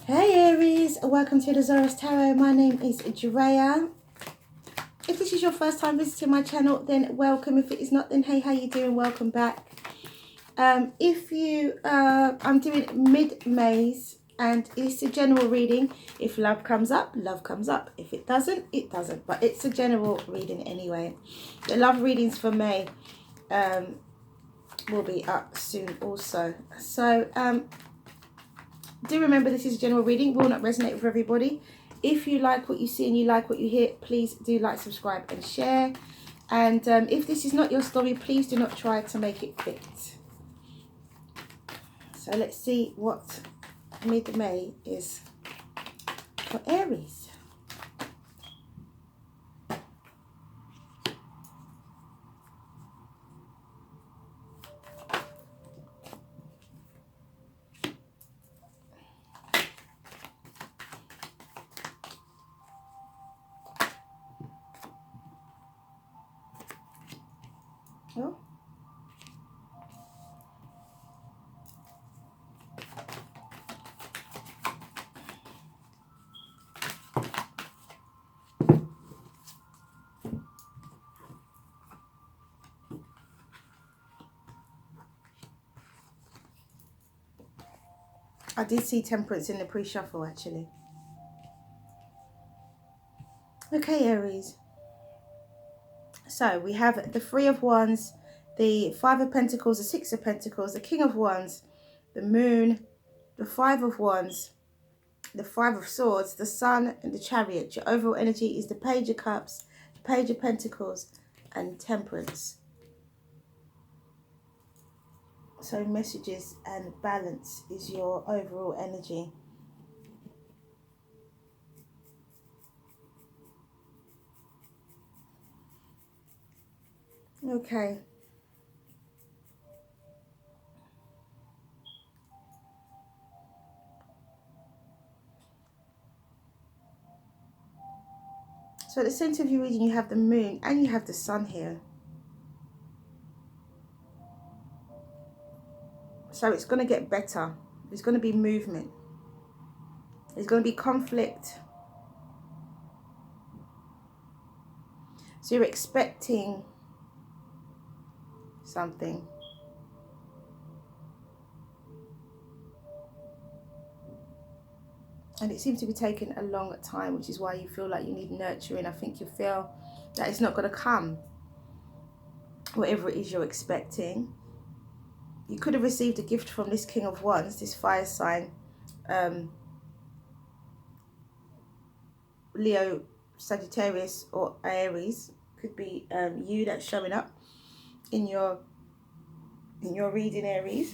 Hey Aries, welcome to the Zarious Tarot. My name is Drea. If this is your first time visiting my channel, then welcome. If it is not, then hey, how you doing? Welcome back. I'm doing mid-Mays and it's a general reading. If love comes up, love comes up. If it doesn't, it doesn't. But it's a general reading anyway. The love readings for May will be up soon also. So do remember this is a general reading, will not resonate with everybody. If you like what you see and you like what you hear, please do like, subscribe and share. And if this is not your story, please do not try to make it fit. So let's see what mid-May is for Aries. Oh. I did see Temperance in the pre-shuffle actually. Okay, Aries. So we have the Three of Wands, the Five of Pentacles, the Six of Pentacles, the King of Wands, the Moon, the Five of Wands, the Five of Swords, the Sun and the Chariot. Your overall energy is the Page of Cups, the Page of Pentacles and Temperance. So messages and balance is your overall energy. Okay. So at the center of your reading you have the Moon and you have the Sun here. So it's going to get better. There's going to be movement. There's going to be conflict. So you're expecting something. And it seems to be taking a long time, which is why you feel like you need nurturing. I think you feel that it's not going to come. Whatever it is you're expecting. You could have received a gift from this King of Wands, this fire sign. Leo, Sagittarius or Aries. Could be you that's showing up in your reading, Aries.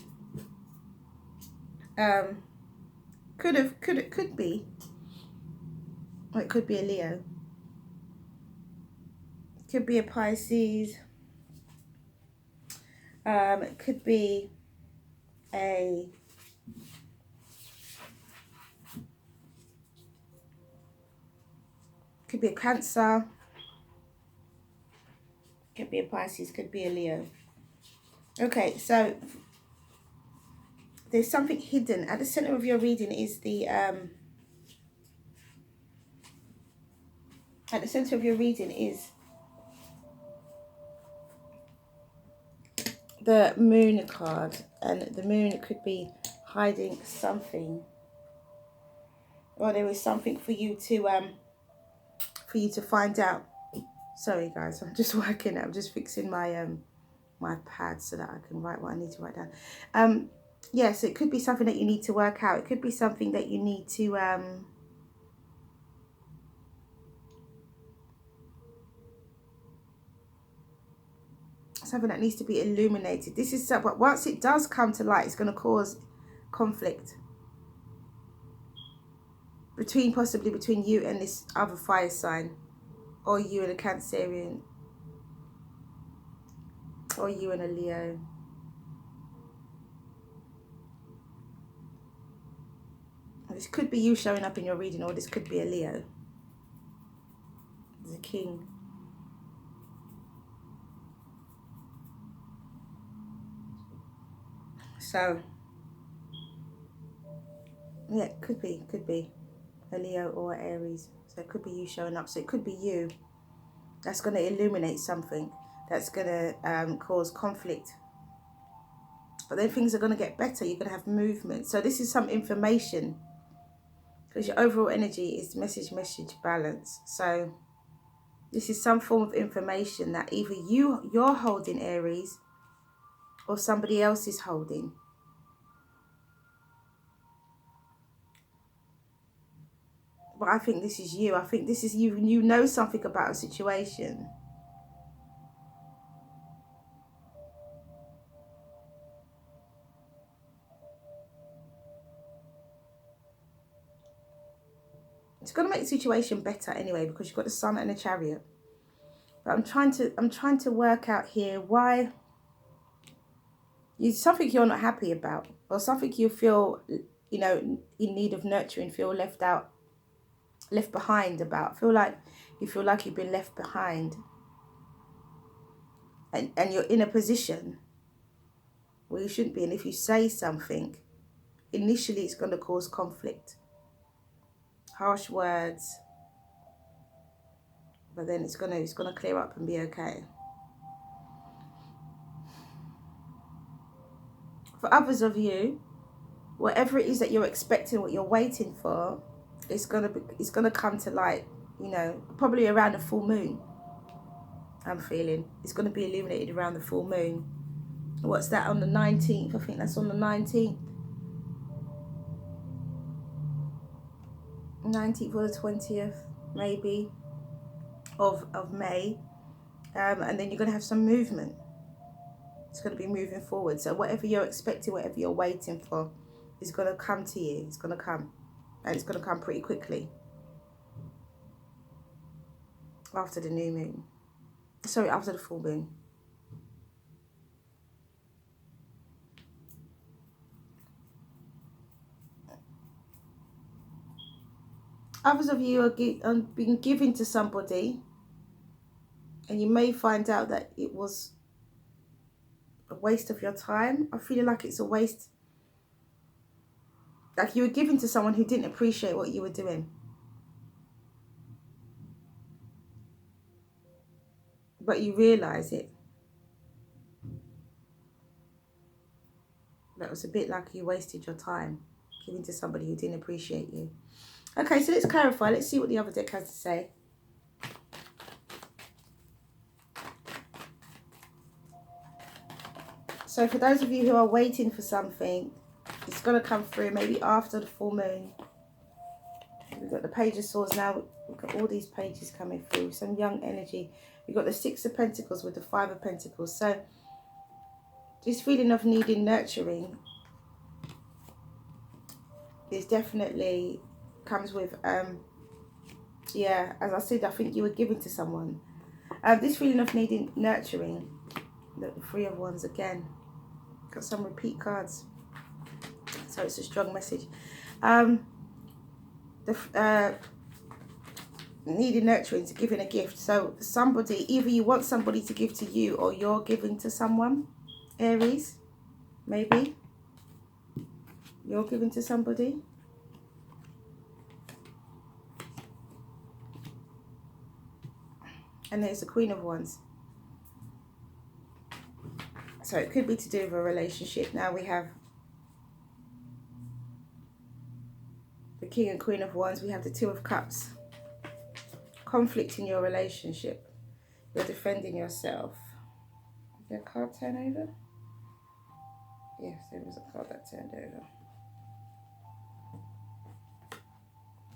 Could be. Or it could be a Leo. It could be a Pisces. It could be a Cancer. Could be a Pisces. Could be a Leo. Okay, so there's something hidden at the center of your reading. Is the at the center of your reading is the Moon card, and the Moon could be hiding something, or there is something for you to find out. Sorry guys, I'm just working. I'm just fixing my my pad so that I can write what I need to write down. Yes, it could be something that you need to work out. It could be something that you need to something that needs to be illuminated. This is but once it does come to light, it's going to cause conflict possibly between you and this other fire sign, or you and a Cancerian, or you and a Leo. This could be you showing up in your reading, or this could be a Leo. The King. So Yeah, could be a Leo or an Aries. So it could be you showing up. So it could be you. That's going to illuminate something. That's going to cause conflict. But then things are going to get better. You're going to have movement. So this is some information. Because your overall energy is message, balance. So this is some form of information that either you're holding, Aries, or somebody else is holding. But I think this is you. I think this is you. You know something about a situation. It's going to make the situation better anyway, because you've got the Sun and the Chariot. But I'm trying to work out here why something you're not happy about, or something you feel, you know, in need of nurturing, feel left behind about. Feel like you've been left behind, and you're in a position where you shouldn't be. And if you say something, initially it's going to cause conflict, harsh words, but then it's gonna clear up and be okay. For others of you, whatever it is that you're expecting, what you're waiting for, it's gonna come to light. You know, probably around the full moon. I'm feeling it's gonna be illuminated around the full moon. What's that, on the 19th? I think that's on the 19th. 19th or the 20th, maybe, of May. And then you're gonna have some movement. It's gonna be moving forward. So whatever you're expecting, whatever you're waiting for, is gonna come to you. It's gonna come. And it's gonna come pretty quickly. After the new moon. Sorry, after the full moon. Others of you are being given to somebody, and you may find out that it was a waste of your time. I feel like it's a waste. Like you were given to someone who didn't appreciate what you were doing. But you realise it. That was a bit like you wasted your time giving to somebody who didn't appreciate you. Okay, so let's clarify. Let's see what the other deck has to say. So for those of you who are waiting for something, it's going to come through maybe after the full moon. We've got the Page of Swords now. We've got all these pages coming through. Some young energy. We've got the Six of Pentacles with the Five of Pentacles. So this feeling of needing nurturing is definitely comes with, yeah, as I said, I think you were given to someone. This feeling of needing nurturing, the Three of Wands again. Got some repeat cards. So it's a strong message. Needing nurturing, to giving a gift. So somebody, either you want somebody to give to you, or you're giving to someone. Aries, maybe you're giving to somebody. And there's the Queen of Wands. So it could be to do with a relationship. Now we have the King and Queen of Wands. We have the Two of Cups. Conflict in your relationship. You're defending yourself. Is there a card turn over? Yes, there was a card that turned over.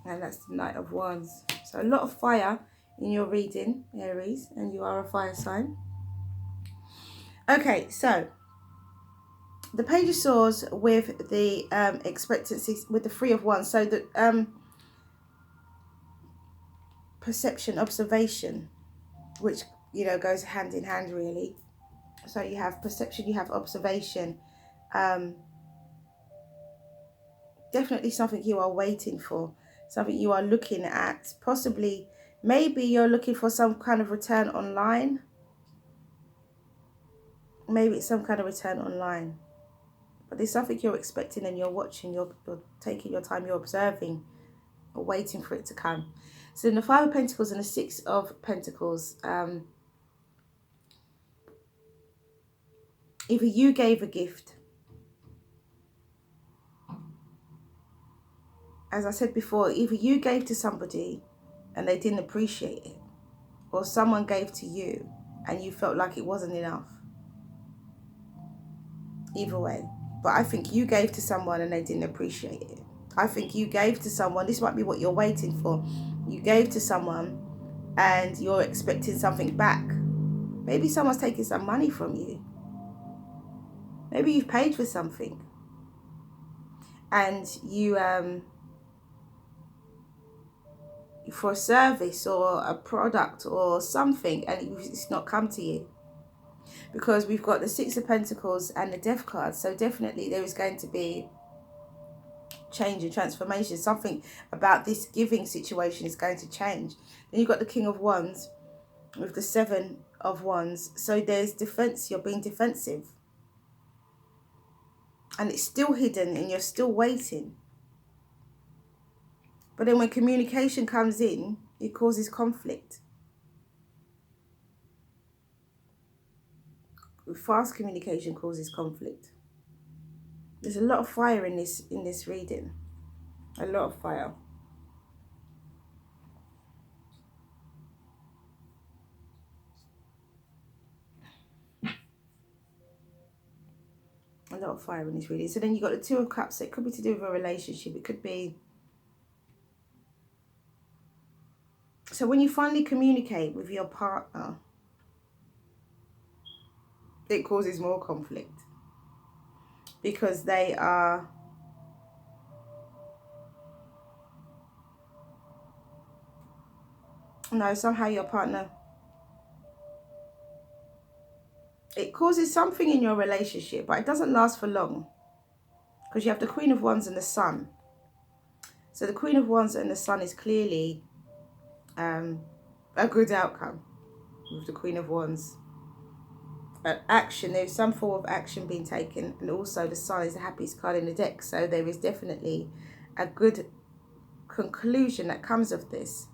And that's the Knight of Wands. So a lot of fire in your reading, Aries, and you are a fire sign. Okay, so the Page of Swords with the expectancy, with the Three of Wands. So the perception, observation, which, you know, goes hand in hand really. So you have perception, you have observation. Definitely something you are waiting for, something you are looking at. Possibly, maybe you're looking for some kind of return online. Maybe it's some kind of return online. But there's something you're expecting and you're watching, you're taking your time, you're observing or waiting for it to come. So in the Five of Pentacles and the Six of Pentacles, either you gave a gift, as I said before, either you gave to somebody and they didn't appreciate it, or someone gave to you and you felt like it wasn't enough. Either way. But I think you gave to someone and they didn't appreciate it. I think you gave to someone, this might be what you're waiting for. You gave to someone and you're expecting something back. Maybe someone's taking some money from you. Maybe you've paid for something. And you, for a service or a product or something, and it's not come to you. Because we've got the Six of Pentacles and the Death card. So definitely there is going to be change and transformation. Something about this giving situation is going to change. Then you've got the King of Wands with the Seven of Wands. So there's defense. You're being defensive. And it's still hidden and you're still waiting. But then when communication comes in, it causes conflict. Fast communication causes conflict. There's a lot of fire in this reading. A lot of fire. A lot of fire in this reading. So then you've got the Two of Cups. It could be to do with a relationship. It could be... So when you finally communicate with your partner, it causes more conflict. Because they are... No, somehow your partner... It causes something in your relationship, but it doesn't last for long. Because you have the Queen of Wands and the Sun. So the Queen of Wands and the Sun is clearly a good outcome with the Queen of Wands. Action, there's some form of action being taken, and also the Sun is the happiest card in the deck. So there is definitely a good conclusion that comes of this.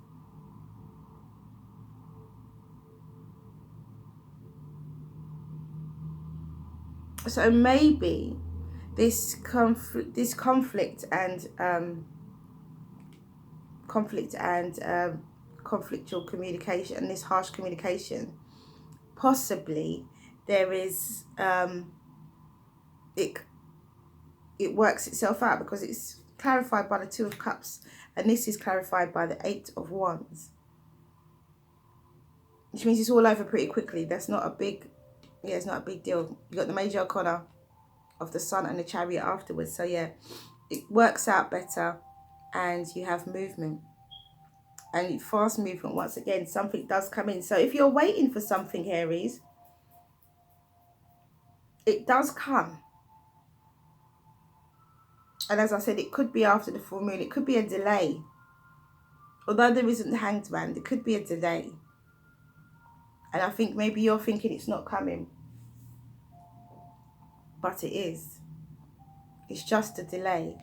So maybe this conflictual communication and this harsh communication, possibly there is it works itself out, because it's clarified by the Two of Cups and this is clarified by the Eight of Wands, which means it's all over pretty quickly. That's not a big... Yeah, it's not a big deal. You got the Major Arcana of the Sun and the Chariot afterwards. So yeah, it works out better and you have movement. And fast movement, once again, something does come in. So if you're waiting for something, Aries, it does come. And as I said, it could be after the full moon. It could be a delay. Although there isn't the Hanged Man, there could be a delay. And I think maybe you're thinking it's not coming. But it is. It's just a delay.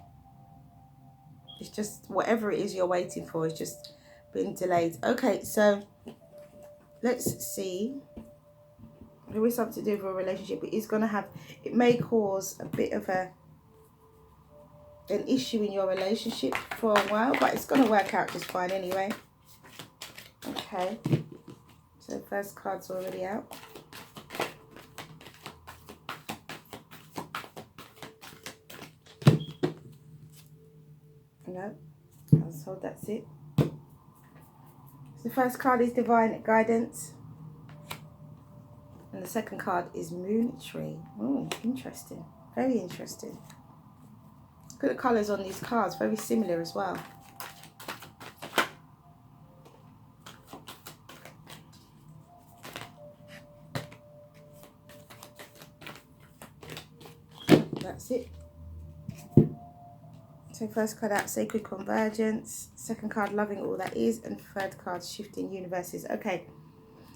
It's just whatever it is you're waiting for is just being delayed. Okay, so let's see. There is something to do with a relationship. It may cause a bit of an issue in your relationship for a while, but it's going to work out just fine anyway. Okay, so the first card's already out. No, I was told that's it. So the first card is Divine Guidance. And the second card is Moon Tree. Oh, interesting. Very interesting. Look at the colours on these cards. Very similar as well. That's it. So first card out, Sacred Convergence. Second card, Loving All That Is. And third card, Shifting Universes. Okay,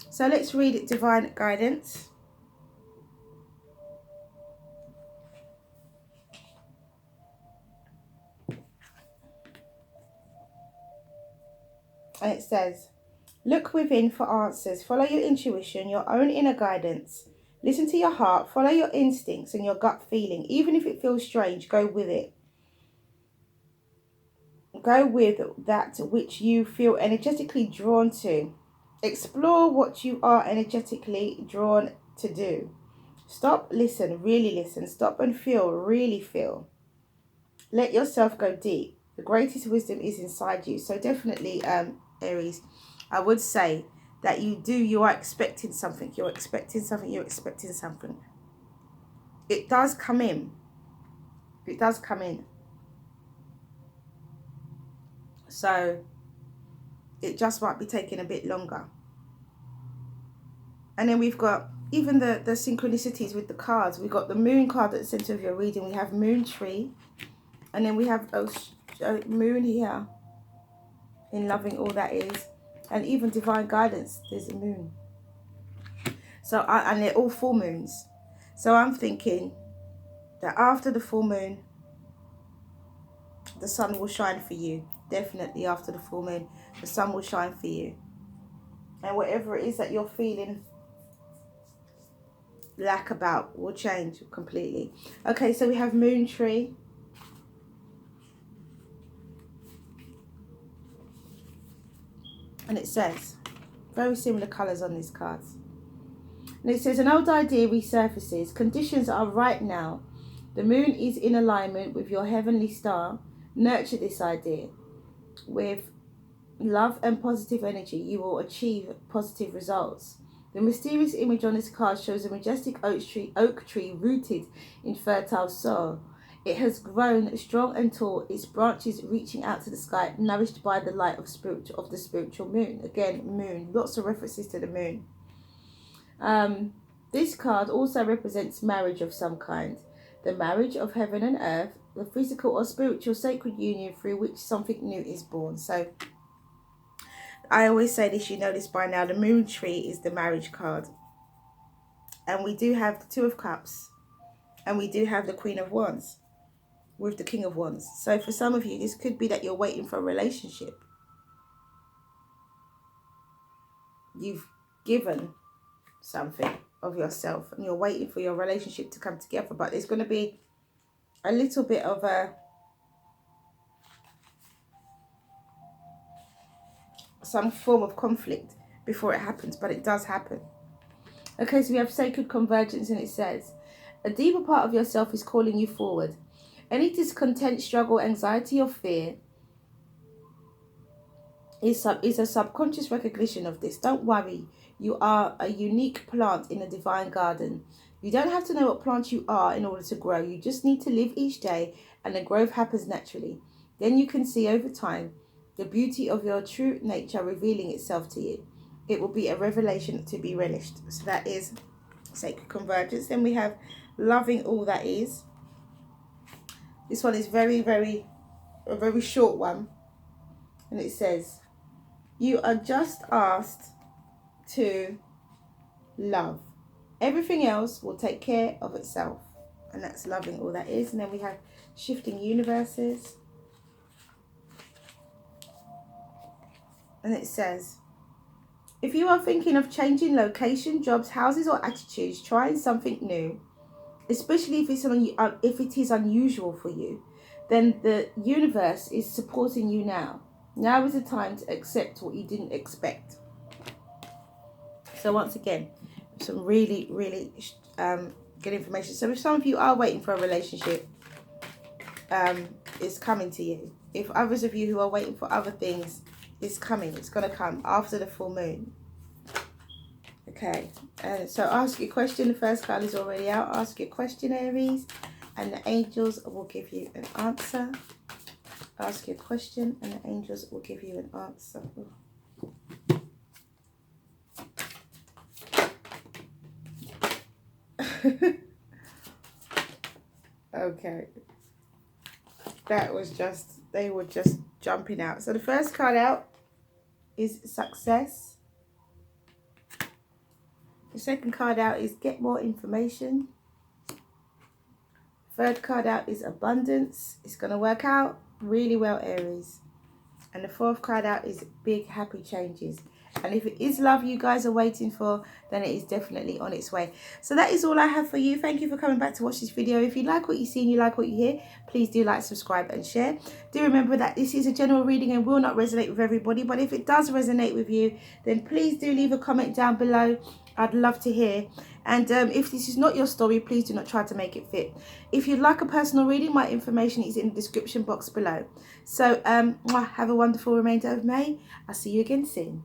so let's read it. Divine Guidance. And it says, look within for answers. Follow your intuition, your own inner guidance. Listen to your heart. Follow your instincts and your gut feeling. Even if it feels strange, go with it. Go with that which you feel energetically drawn to. Explore what you are energetically drawn to do. Stop, listen, really listen. Stop and feel, really feel. Let yourself go deep. The greatest wisdom is inside you. So definitely, Aries, I would say that you are expecting something. You're expecting something. You're expecting something. It does come in. It does come in. So it just might be taking a bit longer. And then we've got even the synchronicities with the cards. We've got the moon card at the center of your reading. We have moon tree. And then we have a moon here in loving all that is. And even divine guidance, there's a moon. So, and they're all full moons. So I'm thinking that after the full moon, the sun will shine for you. Definitely after the full moon, the sun will shine for you. And whatever it is that you're feeling lack about will change completely. Okay, so we have moon tree. And it says, very similar colours on these cards. And it says, an old idea resurfaces. Conditions are right now. The moon is in alignment with your heavenly star. Nurture this idea. With love and positive energy, you will achieve positive results. The mysterious image on this card shows a majestic oak tree rooted in fertile soil. It has grown strong and tall, its branches reaching out to the sky, nourished by the light of the spiritual moon. Again, moon. Lots of references to the moon. This card also represents marriage of some kind. The marriage of heaven and earth, the physical or spiritual sacred union through which something new is born. So, I always say this, you know this by now, the moon tree is the marriage card. And we do have the Two of Cups. And we do have the Queen of Wands with the King of Wands. So for some of you, this could be that you're waiting for a relationship. You've given something of yourself and you're waiting for your relationship to come together. But there's going to be a little bit of some form of conflict before it happens. But it does happen. Okay, so we have sacred convergence and it says, a deeper part of yourself is calling you forward. Any discontent, struggle, anxiety or fear is a subconscious recognition of this. Don't worry. You are a unique plant in a divine garden. You don't have to know what plant you are in order to grow. You just need to live each day and the growth happens naturally. Then you can see over time the beauty of your true nature revealing itself to you. It will be a revelation to be relished. So that is sacred convergence. Then we have loving all that is. This one is a very short one. And it says, you are just asked to love. Everything else will take care of itself. And that's loving all that is. And then we have shifting universes. And it says, if you are thinking of changing location, jobs, houses or attitudes, trying something new, especially if it is unusual for you, then the universe is supporting you now. Now is the time to accept what you didn't expect. So once again, some really good information. So if some of you are waiting for a relationship, it's coming to you. If others of you who are waiting for other things, it's coming. It's going to come after the full moon. Okay, so ask your question. The first card is already out. Ask your question, Aries, and the angels will give you an answer. Ask your question, and the angels will give you an answer. Okay, that was they were just jumping out. So the first card out is success. The second card out is get more information. Third card out is abundance. It's going to work out really well, Aries. And the 4th card out is big happy changes. And if it is love you guys are waiting for, then it is definitely on its way. So that is all I have for you. Thank you for coming back to watch this video. If you like what you see and you like what you hear, please do like, subscribe and share. Do remember that this is a general reading and will not resonate with everybody. But if it does resonate with you, then please do leave a comment down below. I'd love to hear. And if this is not your story, please do not try to make it fit. If you'd like a personal reading, my information is in the description box below. So have a wonderful remainder of May. I'll see you again soon.